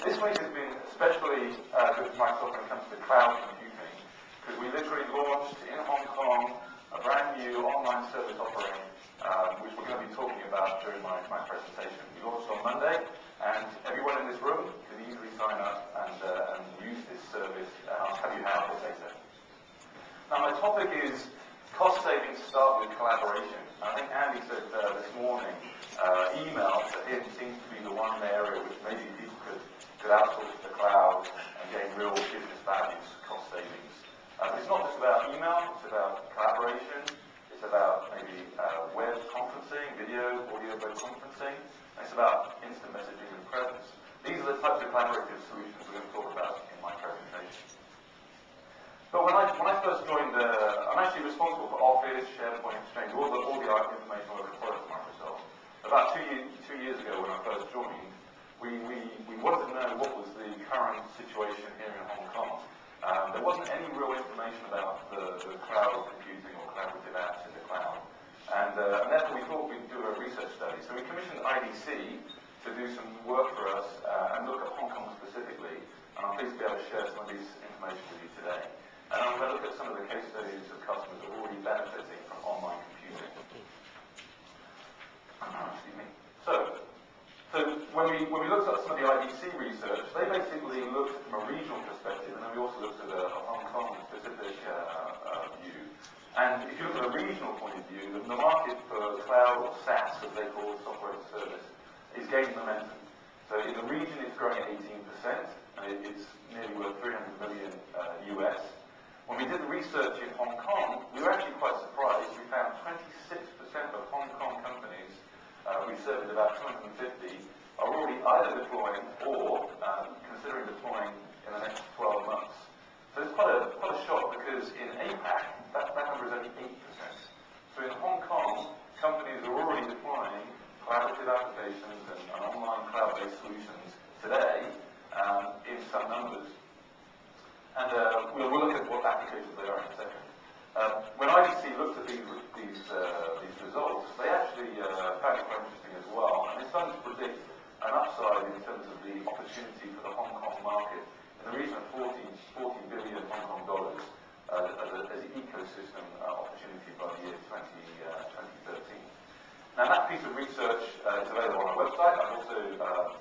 This week has been especially good for Microsoft when it comes to cloud computing, because we literally launched in Hong Kong a brand new online service offering, which we're going to be talking about during my presentation. We launched on Monday, and everyone in this room can easily sign up and use this service, and I'll tell you how in a later. Now, my topic is cost savings start with collaboration. I think Andy said this morning, email for him seems to be the one area which maybe people could outsource to the cloud and gain real business values, cost savings. It's not just about email, it's about collaboration, it's about maybe web conferencing, video, audio web conferencing, and it's about instant messaging and presence. These are the types of collaborative solutions we're going to talk about in my presentation. But when I first joined, I'm actually responsible for Office, SharePoint, Exchange, all the information work products of Microsoft. About two years ago when I first joined, we wanted to know what was the current situation here in Hong Kong. There wasn't any real information about the cloud computing or collaborative apps in the cloud. And therefore we thought we'd do a research study. So we commissioned IDC to do some work for us and look at Hong Kong specifically. And I'm pleased to be able to share some of this information with you today. And I'm going to look at some of the case studies of customers that are already benefiting from online computing. Excuse me. So when we looked at some of the IDC research, they basically looked from a regional perspective, and then we also looked at a Hong Kong specific view. And if you look at a regional point of view, the market for cloud or SaaS, as they call it, software as a service, is gaining momentum. So in the region, it's growing at 18%, and it's nearly worth $300 million US. When we did the research in Hong Kong, we were actually quite surprised. We found 26% of Hong Kong companies, we surveyed about 250, are already either deploying or considering deploying in the next 12 months. So it's quite a shock, because in APAC, that number is only 8%. So in Hong Kong, companies are already deploying collaborative applications and online cloud-based solutions today in some numbers. And we'll look at what applications they are in a second. When IDC looked at these results, they actually found it quite interesting as well, and it's starting to predict an upside in terms of the opportunity for the Hong Kong market in the region of 40 billion Hong Kong dollars as an ecosystem opportunity by the year 2013. Now that piece of research is available on our website. I've also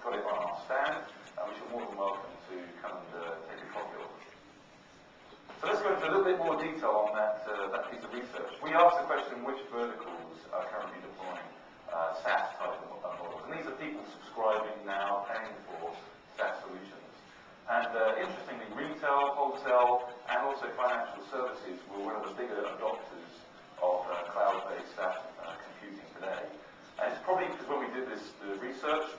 got it on our stand, which you're more than welcome to come and take a copy of. So let's go into a little bit more detail on that piece of research. We asked the question, which verticals are currently deploying SaaS type of models? And these are people subscribing now, paying for SaaS solutions. And interestingly, retail, wholesale, and also financial services were one of the bigger adopters of cloud-based SaaS computing today. And it's probably because when we did the research,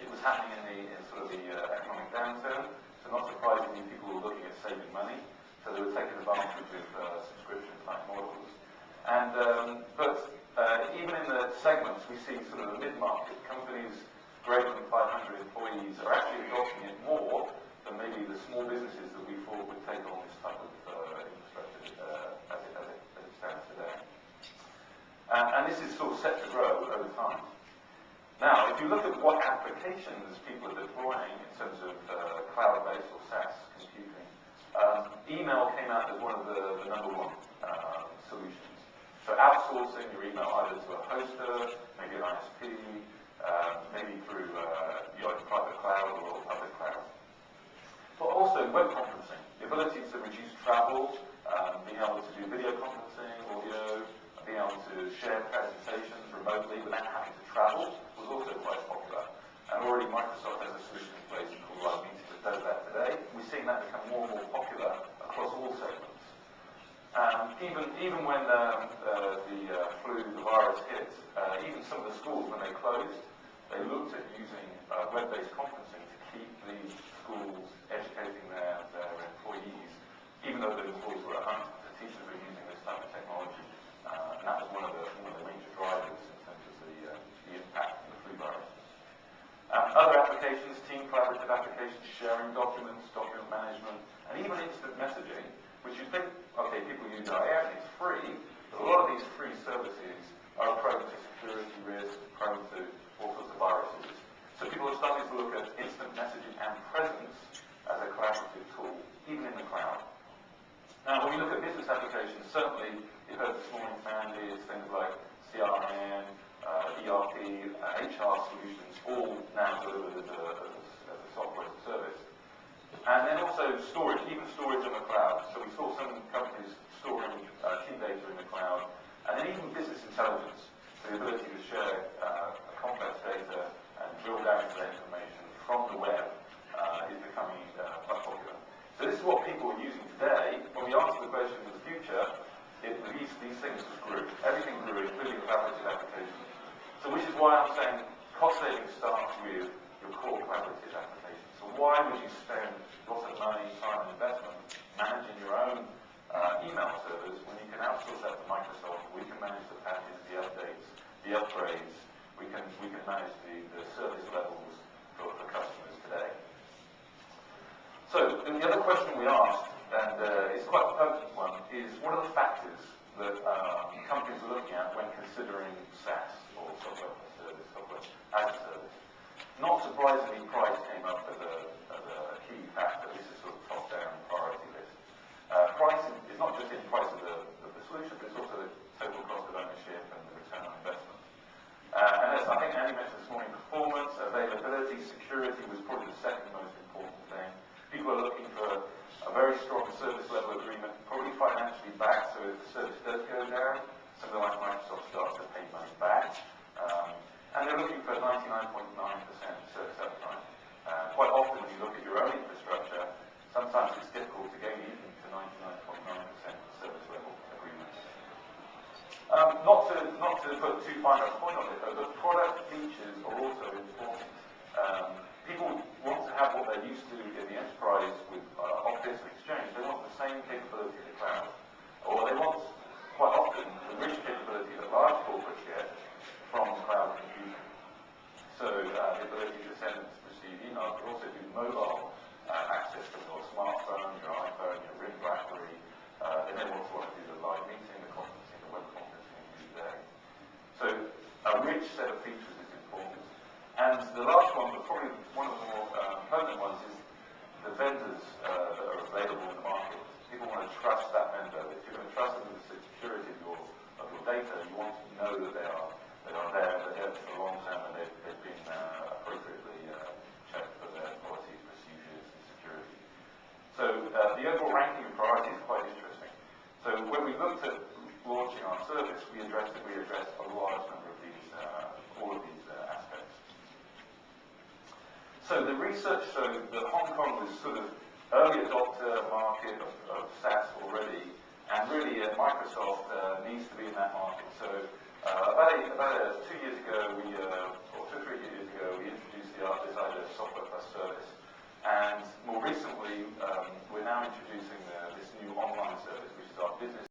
it was happening in sort of the economic downturn. So not surprisingly, people were looking at saving money. So they were taking advantage of subscription-type models. And even in the segments, we see sort of the mid-market companies greater than 500 employees are actually adopting it more than maybe the small businesses that we thought would take on this type of infrastructure as it stands today. And this is sort of set to grow over time. Now, if you look at what applications people are deploying in terms of cloud-based or SaaS computing, email came out as one of the number one solutions. So outsourcing your email either to a hoster, maybe an ISP, maybe through your private cloud or public cloud. But also web conferencing, the ability to reduce travel, being able to do video conferencing, audio, being able to share presentations remotely without having to travel was also quite popular. And already Microsoft has a solution in place called Live Meetings that does that today. We're seeing that become more and more popular across all segments. Even when the virus hit, even some of the schools, when they closed, they looked at using web-based conferencing to keep these schools educating their employees, even though the employees were at home. The teachers were using this type of technology, and that was one of the major drivers in terms of the impact of the flu virus. Other applications, team collaborative applications, sharing documents, document management, and even instant messaging, which you think, okay, people use IM, it's free, but a lot of these free services are prone to security risk, prone to all sorts of viruses. So people are starting to look at instant messaging Now, when we look at business applications, certainly you heard this morning from Andy, it's things like CRM, ERP, HR solutions, all now delivered as a software as a service. And then also storage, even storage on the cloud. So we saw some companies storing key data in the cloud, and then even business intelligence, the ability to share complex data and drill down into that information from the web is becoming quite popular. So this is what people are using today. When we answer the question of the future, these things just grew. Everything grew, including collaborative applications. So which is why I'm saying cost saving starts with your core collaborative applications. So why would you spend lots of money, time, and investment managing your own email servers when you can outsource that to Microsoft? We can manage the patches, the updates, the upgrades. We can manage the service levels for customers today. So the other question we asked, and it's quite a pertinent one, is what are the factors that companies are looking at when considering SaaS, or software as a service, software as a service? Not surprisingly, price came up as a key factor. This is sort of top-down priority list. Price is not just in price of the solution, but it's also the total cost of ownership and the return on investment. And as I think Andy mentioned this morning, performance, availability, security was probably the second most important thing. People are looking for a very strong service level agreement, probably financially backed, so if the service does go down, something like Microsoft starts to pay money back. And they're looking for 99.9% service uptime. Quite often when you look at your own infrastructure, sometimes it's difficult to get even to 99.9% service level agreements. Not to put too fine a point on it, though, but product features are also important. People want to have what they're used to in the enterprise with Office and Exchange. They want the same capability in the cloud. Or they want, quite often, the rich capability that large corporates get from cloud computing. So the ability to send and receive email, but also do mobile access from your smartphone, your iPhone, your RIM BlackBerry. They may also want to do the live meeting, the conferencing, the web conferencing you do today. So a rich set of features is important. And the last one, but probably one of the more pertinent ones, is the vendors that are available in the market. People want to trust that vendor. If you're going to trust them with the security of your data, you want to know that they are there, they're there for the long term, and they've been appropriately checked for their policies, procedures, and security. So the overall ranking of priority is quite interesting. So when we looked at launching our service, we addressed a large number of these, all of these aspects. So the research showed that Hong Kong was sort of early adopter market of SaaS already, and really Microsoft needs to be in that market. So about 2 years ago, or